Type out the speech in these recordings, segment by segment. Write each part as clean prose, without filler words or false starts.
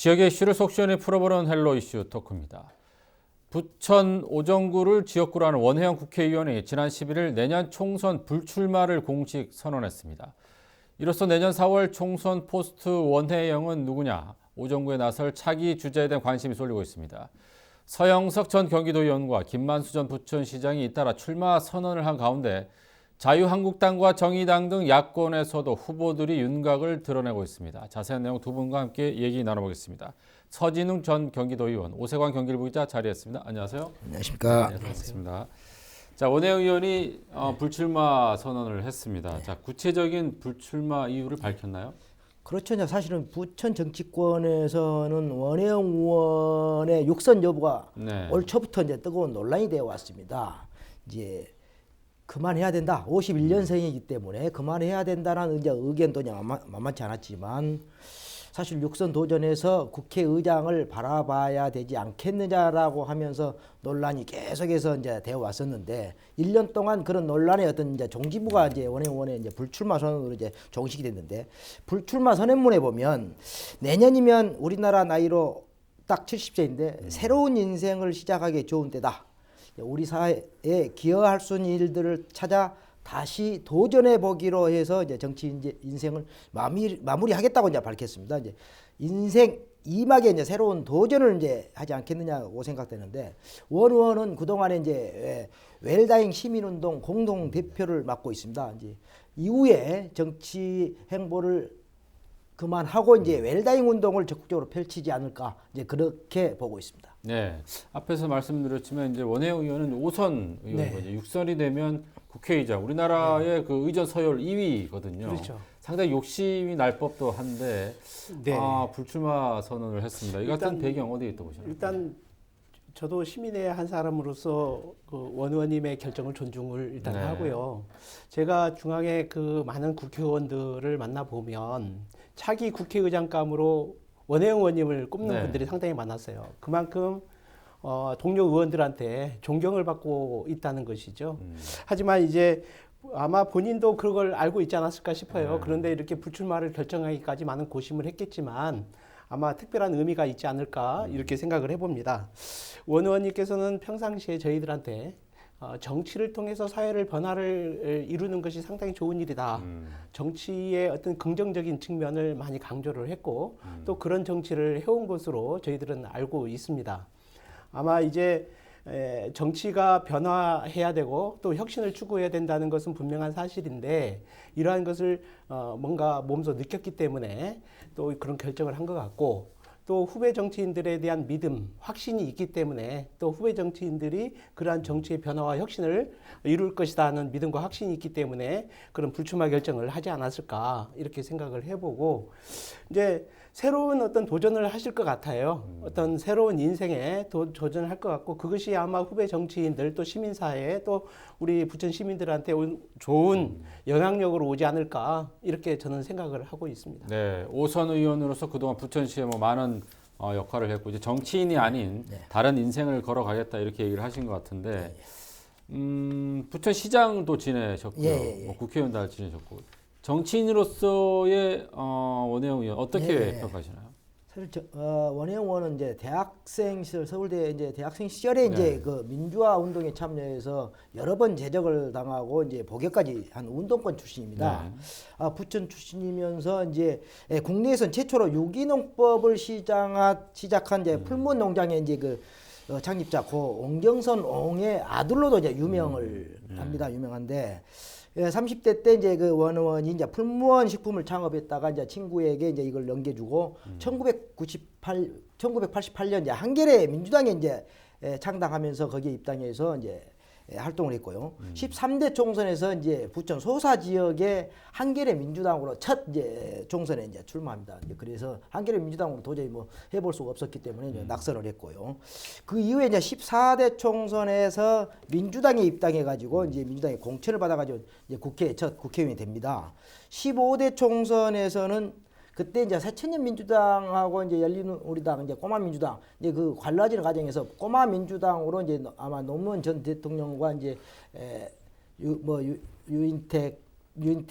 지역의 이슈를 속 시원히 풀어보는 헬로 이슈 토크입니다. 부천 오정구를 지역구로 하는 원혜영 국회의원이 지난 11일 내년 총선 불출마를 공식 선언했습니다. 이로써 내년 4월 총선 포스트 원혜영은 누구냐, 오정구에 나설 차기 주자에 대한 관심이 쏠리고 있습니다. 서영석 전 경기도의원과 김만수 전 부천시장이 잇따라 출마 선언을 한 가운데 자유한국당과 정의당 등 야권에서도 후보들이 윤곽을 드러내고 있습니다. 자세한 내용 두 분과 함께 얘기 나눠보겠습니다. 서진웅 전 경기도의원, 오세관 경기일보 기자 자리했습니다. 안녕하세요. 안녕하십니까. 네, 반갑습니다. 자, 원혜영 의원이 불출마 선언을 했습니다. 자, 구체적인 불출마 이유를 밝혔나요? 그렇죠. 이제 사실은 부천 정치권에서는 원혜영 의원의 육선 여부가 올 초부터 이제 뜨거운 논란이 되어 왔습니다. 이제 그만해야 된다. 51년생이기 때문에 그만해야 된다는 이제 의견도 만만치 않았지만 사실 육선 도전에서 국회의장을 바라봐야 되지 않겠느냐라고 하면서 논란이 계속해서 이제 되어 왔었는데 1년 동안 그런 논란의 어떤 이제 종지부가 이제 원혜영 의원의 이제 불출마 선언으로 이제 종식이 됐는데 불출마 선언문에 보면 내년이면 우리나라 나이로 딱 70세인데 새로운 인생을 시작하기 좋은 때다. 우리 사회에 기여할 수 있는 일들을 찾아 다시 도전해 보기로 해서 이제 정치 인생을 마무리하겠다고 이제 밝혔습니다. 이제 인생 2막에 이제 새로운 도전을 이제 하지 않겠느냐고 생각되는데 원 의원은 그동안에 이제 웰다잉 시민운동 공동 대표를 맡고 있습니다. 이제 이후에 정치 행보를 그만하고 이제 웰다잉 운동을 적극적으로 펼치지 않을까 이제 그렇게 보고 있습니다. 네, 앞에서 말씀드렸지만 이제 원혜영 의원은 5선 의원이거든요. 네. 6선이 되면 국회의장, 우리나라의 그 의전 서열 2위거든요. 그렇죠. 상당히 욕심이 날 법도 한데 네. 불출마 선언을 했습니다. 이 같은 배경 어디에 있다고 보시나요? 일단 저도 시민의 한 사람으로서 그 원 의원님의 결정을 존중을 일단 하고요. 제가 중앙의 그 많은 국회의원들을 만나 보면 차기 국회의장감으로 원혜영 의원님을 꼽는 분들이 상당히 많았어요. 그만큼 동료 의원들한테 존경을 받고 있다는 것이죠. 하지만 이제 아마 본인도 그걸 알고 있지 않았을까 싶어요. 그런데 이렇게 불출마를 결정하기까지 많은 고심을 했겠지만 아마 특별한 의미가 있지 않을까 이렇게 생각을 해봅니다. 원 의원님께서는 평상시에 저희들한테 정치를 통해서 사회를 변화를 이루는 것이 상당히 좋은 일이다. 정치의 어떤 긍정적인 측면을 많이 강조를 했고 또 그런 정치를 해온 것으로 저희들은 알고 있습니다. 아마 이제 정치가 변화해야 되고 또 혁신을 추구해야 된다는 것은 분명한 사실인데 이러한 것을 뭔가 몸소 느꼈기 때문에 또 그런 결정을 한 것 같고 또 후배 정치인들에 대한 믿음, 확신이 있기 때문에 또 후배 정치인들이 그러한 정치의 변화와 혁신을 이룰 것이다 하는 믿음과 확신이 있기 때문에 그런 불출마 결정을 하지 않았을까 이렇게 생각을 해보고 이제 새로운 어떤 도전을 하실 것 같아요. 어떤 새로운 인생에 도전을 할 것 같고 그것이 아마 후배 정치인들 또 시민사회 또 우리 부천 시민들한테 좋은 영향력으로 오지 않을까 이렇게 저는 생각을 하고 있습니다. 네, 5선 의원으로서 그동안 부천시에 뭐 많은 역할을 했고 이제 정치인이 아닌 다른 인생을 걸어가겠다 이렇게 얘기를 하신 것 같은데 부천시장도 지내셨고요, 뭐 국회의원도 지내셨고 정치인으로서의 원혜영 의원 어떻게 평가하시나요? 사실 원혜영 의원은 이제 대학생 시절 서울대 이제 대학생 시절에 이제 그 민주화 운동에 참여해서 여러 번 제적을 당하고 이제 복역까지 한 운동권 출신입니다. 부천 출신이면서 이제 국내에선 최초로 유기농법을 시작한 이제 풀무원 농장의 이제 그 창립자 고 옹경선 옹의 아들로도 이제 유명을 합니다. 유명한데. 30대 때 이제 그 원 의원이 이제 풀무원 식품을 창업했다가 이제 친구에게 이제 이걸 넘겨주고 1988년 이제 한겨레 민주당에 이제 창당하면서 거기에 입당해서 이제 활동을 했고요. 13대 총선에서 이제 부천 소사 지역의 한겨레 민주당으로 첫 이제 총선에 이제 출마합니다. 이제 그래서 한겨레 민주당으로 도저히 뭐 해볼 수가 없었기 때문에 이제 낙선을 했고요. 그 이후에 이제 14대 총선에서 민주당에 입당해가지고 이제 민주당의 공천을 받아가지고 이제 국회에 첫 국회의원이 됩니다. 15대 총선에서는 그때 이제 새천년 민주당하고 이제 열린우리당 이제 꼬마민주당 이제 그 갈라지는 과정에서 꼬마민주당으로 이제 아마 노무현 전 대통령과 이제 유인태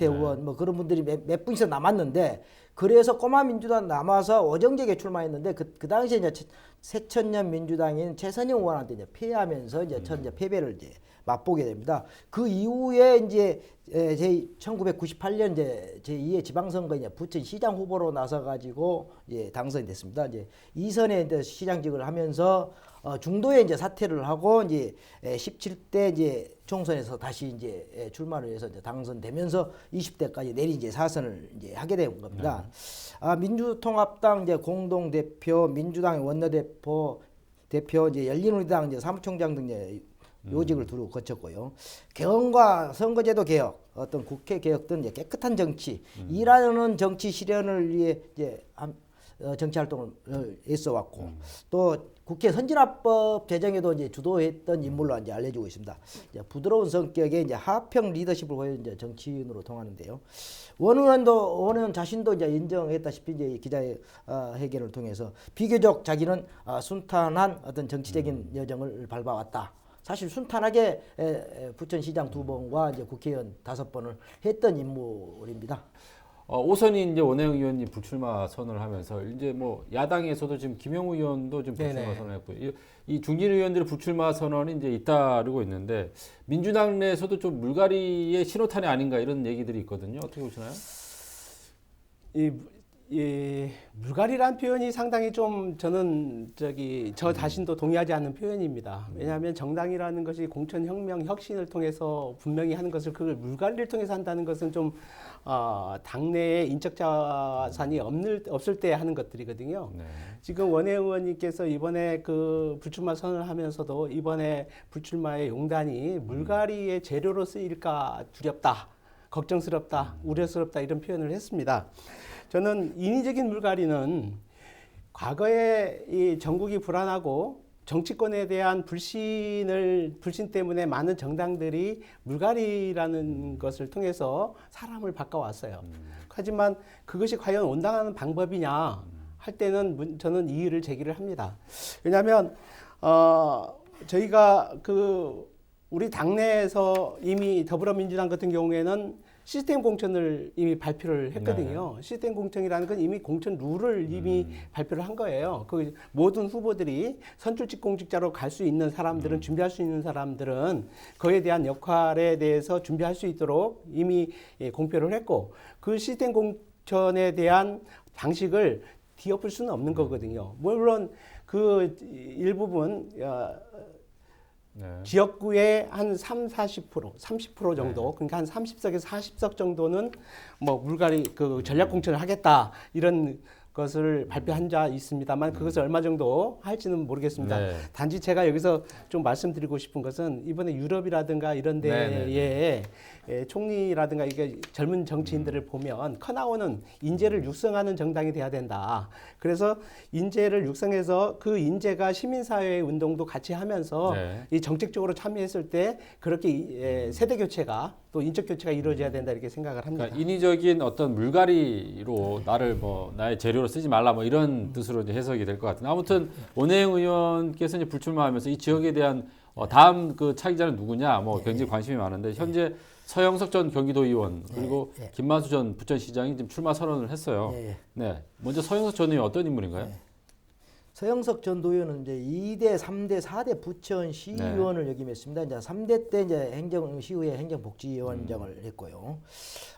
의원 뭐 그런 분들이 몇 분이서 남았는데 그래서 꼬마 민주당 남아서 오정재에 출마했는데 그 당시에 이제 새천년 민주당인 최선영 의원한테 이제 패하면서 이제 첫 이제 패배를 이제 맛보게 됩니다. 그 이후에 이제 제 1998년 이제 제2회 지방선거 이제 부천시장 후보로 나서 가지고 이제 당선이 됐습니다. 이제 이선에 이제 시장직을 하면서 중도에 이제 사퇴를 하고 이제 17대 이제 총선에서 다시 이제 출마를 해서 이제 당선되면서 20대까지 내리 이제 사선을 이제 하게 된 겁니다. 민주통합당 이제 공동 대표, 민주당의 원내대표, 이제 열린우리당 이제 사무총장 등 이제 요직을 두루 거쳤고요. 개헌과 선거제도 개혁, 어떤 국회 개혁 등 이제 깨끗한 정치, 일하는 정치 실현을 위해 이제 정치 활동을 애써왔고 또 국회 선진화법 제정에도 이제 주도했던 인물로 이제 알려지고 있습니다. 이제 부드러운 성격의 이제 하평 리더십을 보여 이제 정치인으로 통하는데요. 원 의원 자신도 이제 인정했다시피 이제 기자회 회견을 통해서 비교적 자기는 순탄한 어떤 정치적인 여정을 밟아왔다. 사실 순탄하게 부천시장 2번과 이제 국회의원 5번을 했던 인물입니다. 오선희 이제 원혜영 의원이 불출마 선언을 하면서 이제 뭐 야당에서도 지금 김영우 의원도 좀 불출마 네네. 선언했고요. 이 중진 의원들의 불출마 선언이 이제 잇따르고 있는데 민주당 내에서도 좀 물갈이의 신호탄이 아닌가 이런 얘기들이 있거든요. 어떻게 보시나요? 이 물갈이란 표현이 상당히 좀 저는 저 자신도 동의하지 않는 표현입니다. 왜냐하면 정당이라는 것이 공천혁명 혁신을 통해서 분명히 하는 것을 그걸 물갈이를 통해서 한다는 것은 좀 당내에 인적 자산이 없을 때 하는 것들이거든요. 네. 지금 원혜영 의원님께서 이번에 그 불출마 선언을 하면서도 이번에 불출마의 용단이 물갈이의 재료로 쓰일까 두렵다, 걱정스럽다, 우려스럽다 이런 표현을 했습니다. 저는 인위적인 물갈이는 과거에 이 전국이 불안하고 정치권에 대한 불신 때문에 많은 정당들이 물갈이라는 것을 통해서 사람을 바꿔왔어요. 하지만 그것이 과연 온당한 방법이냐 할 때는 저는 이의를 제기를 합니다. 왜냐하면 저희가 우리 당내에서 이미 더불어민주당 같은 경우에는 시스템 공천을 이미 발표를 했거든요. 네. 시스템 공천이라는 건 이미 공천 룰을 이미 발표를 한 거예요. 그 모든 후보들이 선출직 공직자로 갈 수 있는 사람들은 준비할 수 있는 사람들은 그에 대한 역할에 대해서 준비할 수 있도록 이미 공표를 했고 그 시스템 공천에 대한 방식을 뒤엎을 수는 없는 거거든요. 물론 그 일부분 네. 지역구의 한 30% 정도, 네. 그러니까 한 30석에서 40석 정도는 뭐 물갈이 전략 공천을 하겠다 이런 것을 발표한 자 있습니다만 그것을 얼마 정도 할지는 모르겠습니다. 네. 단지 제가 여기서 좀 말씀드리고 싶은 것은 이번에 유럽이라든가 이런 데에 총리라든가 이게 젊은 정치인들을 보면 커나오는 인재를 육성하는 정당이 돼야 된다. 그래서 인재를 육성해서 그 인재가 시민사회 운동도 같이 하면서 이 정책적으로 참여했을 때 그렇게 세대 교체가 또 인적 교체가 이루어져야 된다 이렇게 생각을 합니다. 그러니까 인위적인 어떤 물갈이로 나를 나의 재료로 쓰지 말라 뭐 이런 뜻으로 이제 해석이 될 것 같은데 아무튼 원혜영 의원께서 이제 불출마하면서 이 지역에 대한 다음 그 차기자는 누구냐 뭐 굉장히 관심이 많은데 현재 서영석 전 경기도의원 그리고 김만수 전 부천시장이 지금 출마 선언을 했어요. 네, 먼저 서영석 전 의원 어떤 인물인가요? 서영석 전 도의원은 이제 2대, 3대, 4대 부천 시의원을 역임했습니다. 이제 3대 때 이제 시의회 행정복지위원장을 했고요.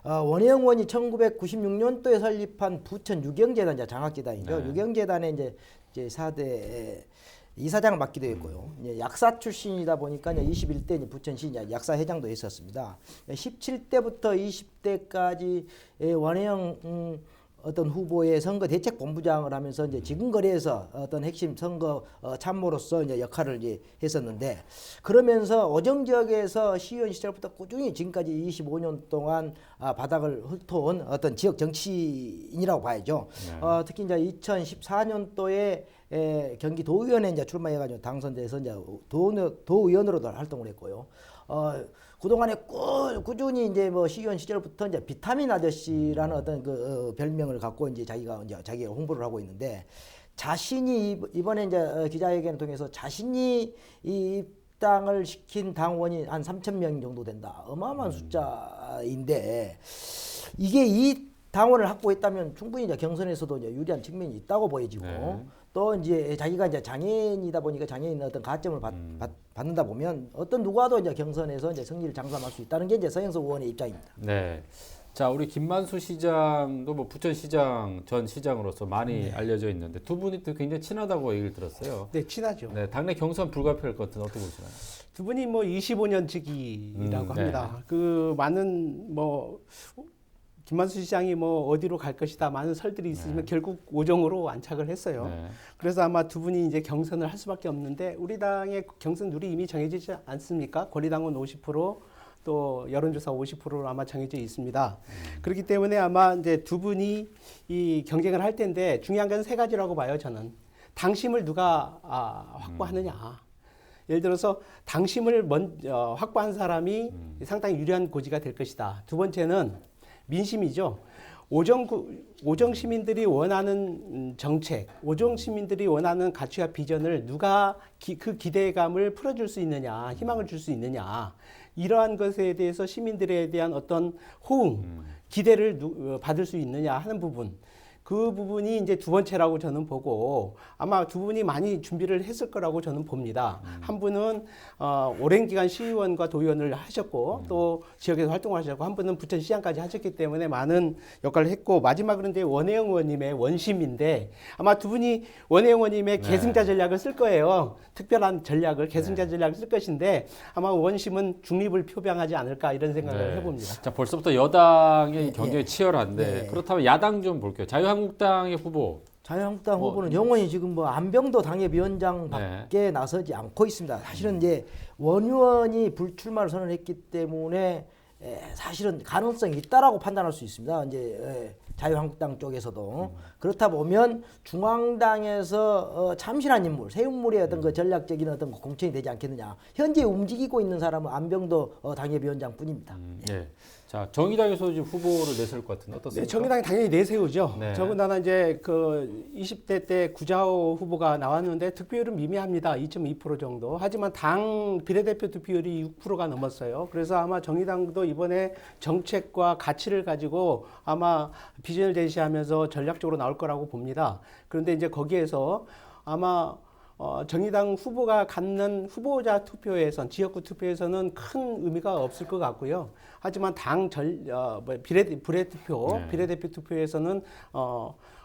원혜영 의원이 1996년도에 설립한 부천 유경재단 이제 장학재단이죠. 네. 유경재단에 이제 4대 이사장을 맡기도 했고요. 이제 약사 출신이다 보니까 이제 21대 이제 부천시 이제 약사 회장도 했었습니다. 17대부터 20대까지 원혜영 어떤 후보의 선거 대책 본부장을 하면서 이제 지금거리에서 어떤 핵심 선거 참모로서 이제 역할을 이제 했었는데 그러면서 오정 지역에서 시의원 시절부터 꾸준히 지금까지 25년 동안 바닥을 훑어온 어떤 지역 정치인이라고 봐야죠. 특히 이제 2014년도에 경기도의원에 이제 출마해가지고 당선돼서 이제 도의원으로도 활동을 했고요. 그동안에 꾸준히 이제 뭐 시의원 시절부터 이제 비타민 아저씨라는 어떤 별명을 갖고 이제 자기가 홍보를 하고 있는데 자신이 이번에 이제 기자회견을 통해서 자신이 이 입당을 시킨 당원이 한 3,000명 정도 된다. 어마어마한 숫자인데 이게 이 당원을 확보했다면 충분히 이제 경선에서도 이제 유리한 측면이 있다고 보여지고 네. 또 이제 자기가 이제 장애인이다 보니까 장애인의 어떤 가점을 받는다 보면 어떤 누구와도 이제 경선에서 이제 승리를 장담할 수 있다는 게 이제 서영석 의원의 입장입니다. 네. 자, 우리 김만수 시장도 뭐 부천시장 전 시장으로서 많이 알려져 있는데 두 분이 또 굉장히 친하다고 얘기를 들었어요. 네, 친하죠. 네, 당내 경선 불가피할 것 같은데 어떻게 보시나요? 두 분이 뭐 25년 지기라고 네. 합니다. 그 많은 뭐 김만수 시장이 뭐 어디로 갈 것이다 많은 설들이 있으면 결국 오정으로 안착을 했어요. 네. 그래서 아마 두 분이 이제 경선을 할 수밖에 없는데 우리 당의 경선 룰이 이미 정해지지 않습니까? 권리당원 50%, 또 여론조사 50%로 아마 정해져 있습니다. 그렇기 때문에 아마 이제 두 분이 이 경쟁을 할 텐데 중요한 건 세 가지라고 봐요. 저는 당심을 누가 확보하느냐. 예를 들어서 당심을 확보한 사람이 상당히 유리한 고지가 될 것이다. 두 번째는 민심이죠. 오정 시민들이 원하는 정책, 오정 시민들이 원하는 가치와 비전을 누가 그 기대감을 풀어줄 수 있느냐, 희망을 줄 수 있느냐. 이러한 것에 대해서 시민들에 대한 어떤 호응, 기대를 받을 수 있느냐 하는 부분. 그 부분이 이제 두 번째라고 저는 보고 아마 두 분이 많이 준비를 했을 거라고 저는 봅니다. 한 분은 오랜 기간 시의원과 도의원을 하셨고 또 지역에서 활동을 하셨고 한 분은 부천시장까지 하셨기 때문에 많은 역할을 했고 마지막으로 이제 원혜영 의원님의 원심인데 아마 두 분이 원혜영 의원님의 계승자 전략을 쓸 거예요. 특별한 전략을 계승자 전략을 쓸 것인데 아마 원심은 중립을 표방하지 않을까 이런 생각을 해봅니다. 자, 벌써부터 여당의 경쟁이 치열한데 그렇다면 야당 좀 볼게요. 자유한국당의 후보. 자유한국당 후보는 영원히 지금 뭐 안병도 당협위원장밖에 나서지 않고 있습니다. 사실은 이제 원 의원이 불출마를 선언했기 때문에 사실은 가능성이 있다라고 판단할 수 있습니다. 이제 자유한국당 쪽에서도 그렇다 보면 중앙당에서 참신한 인물, 새 인물의 어떤 그 전략적인 어떤 공천이 되지 않겠느냐. 현재 움직이고 있는 사람은 안병도 당협위원장뿐입니다. 네. 자, 정의당에서 지금 후보를 내세울 것 같은데 어떻습니까? 네, 정의당이 당연히 내세우죠. 네. 더군다나 이제 그 20대 때 구자호 후보가 나왔는데 득표율은 미미합니다. 2.2% 정도. 하지만 당 비례대표 득표율이 6%가 넘었어요. 그래서 아마 정의당도 이번에 정책과 가치를 가지고 아마 비전을 제시하면서 전략적으로 나올 거라고 봅니다. 그런데 이제 거기에서 아마 정의당 후보가 갖는 후보자 투표에선 지역구 투표에서는 큰 의미가 없을 것 같고요. 하지만 비례대표 투표에서는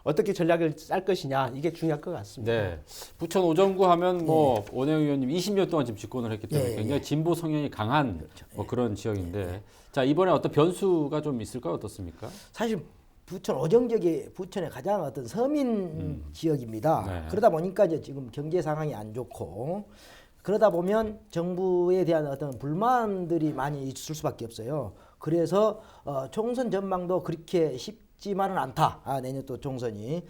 어떻게 전략을 짤 것이냐 이게 중요할 것 같습니다. 네. 부천 오정구 하면 뭐 원혜영 의원님 20년 동안 지금 집권을 했기 때문에 굉장히 진보 성향이 강한 뭐 그런 지역인데 자, 이번에 어떤 변수가 좀 있을까요? 어떻습니까? 사실 부천 오정 지역이 부천의 가장 어떤 서민 지역입니다. 네. 그러다 보니까 이제 지금 경제 상황이 안 좋고 그러다 보면 정부에 대한 어떤 불만들이 많이 있을 수밖에 없어요. 그래서 총선 전망도 그렇게 쉽지만은 않다. 내년 또 총선이.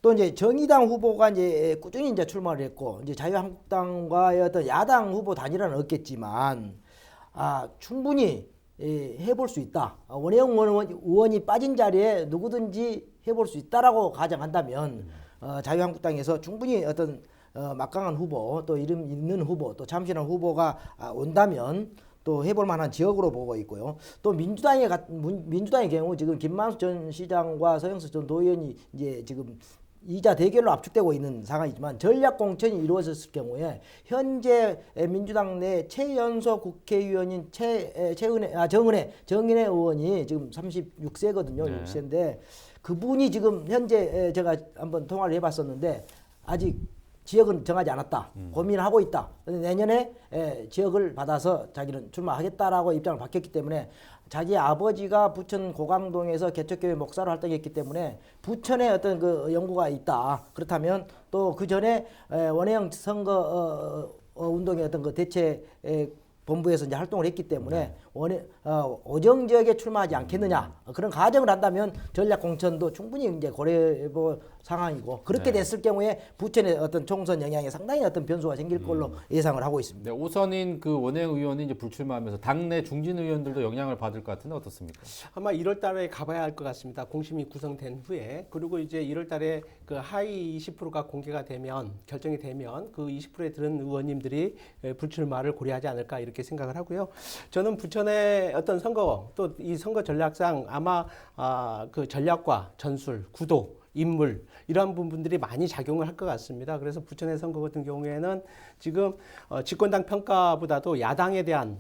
또 이제 정의당 후보가 이제 꾸준히 이제 출마를 했고 이제 자유한국당과의 어떤 야당 후보 단일화는 없겠지만 충분히 해볼 수 있다. 원혜영 의원이 빠진 자리에 누구든지 해볼 수 있다라고 가정한다면 자유한국당에서 충분히 어떤 막강한 후보 또 이름 있는 후보 또 참신한 후보가 온다면 또 해볼 만한 지역으로 보고 있고요. 또 민주당의 경우 지금 김만수 전 시장과 서영석 전 도의원이 이제 지금 이자 대결로 압축되고 있는 상황이지만 전략 공천이 이루어졌을 경우에 현재 민주당 내 최연소 국회의원인 정은혜 의원이 지금 36세거든요. 네. 6세인데 그분이 지금 현재 제가 한번 통화를 해봤었는데 아직 지역은 정하지 않았다. 고민하고 있다. 내년에 지역을 받아서 자기는 출마하겠다라고 입장을 밝혔기 때문에 자기 아버지가 부천 고강동에서 개척교회 목사로 활동했기 때문에 부천에 어떤 그 연구가 있다. 그렇다면 또 그 전에 원혜영 선거 운동의 어떤 그 대체 본부에서 이제 활동을 했기 때문에 오정 지역에 출마하지 않겠느냐 그런 가정을 한다면 전략 공천도 충분히 이제 고려해볼 상황이고 그렇게 됐을 경우에 부천의 어떤 총선 영향에 상당히 어떤 변수가 생길 걸로 예상을 하고 있습니다. 네, 오선인 그 원혜영 의원이 이제 불출마하면서 당내 중진 의원들도 영향을 받을 것 같은데 어떻습니까? 아마 1월 달에 가봐야 할 것 같습니다. 공심이 구성된 후에. 그리고 이제 1월 달에 그 하위 20%가 공개가 되면, 결정이 되면 그 20%에 들은 의원님들이 불출마를 고려하지 않을까 이렇게 생각을 하고요. 저는 부천 부천의 어떤 선거 또 이 선거 전략상 아마 그 전략과 전술, 구도, 인물 이러한 부분들이 많이 작용을 할 것 같습니다. 그래서 부천의 선거 같은 경우에는 지금 집권당 평가보다도 야당에 대한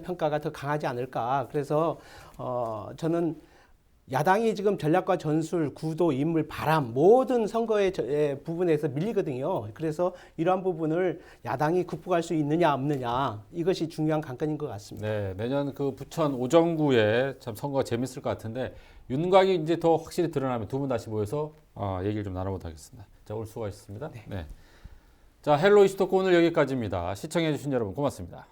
평가가 더 강하지 않을까. 그래서 저는 야당이 지금 전략과 전술, 구도, 인물, 바람 모든 선거의 부분에서 밀리거든요. 그래서 이러한 부분을 야당이 극복할 수 있느냐 없느냐 이것이 중요한 관건인 것 같습니다. 네, 내년 그 부천 오정구에 참 선거가 재밌을 것 같은데 윤곽이 이제 더 확실히 드러나면 두 분 다시 모여서 얘기를 좀 나눠보도록 하겠습니다. 자, 오늘 수고하셨습니다. 네. 자, 헬로 이슈 토크 오늘 여기까지입니다. 시청해주신 여러분 고맙습니다.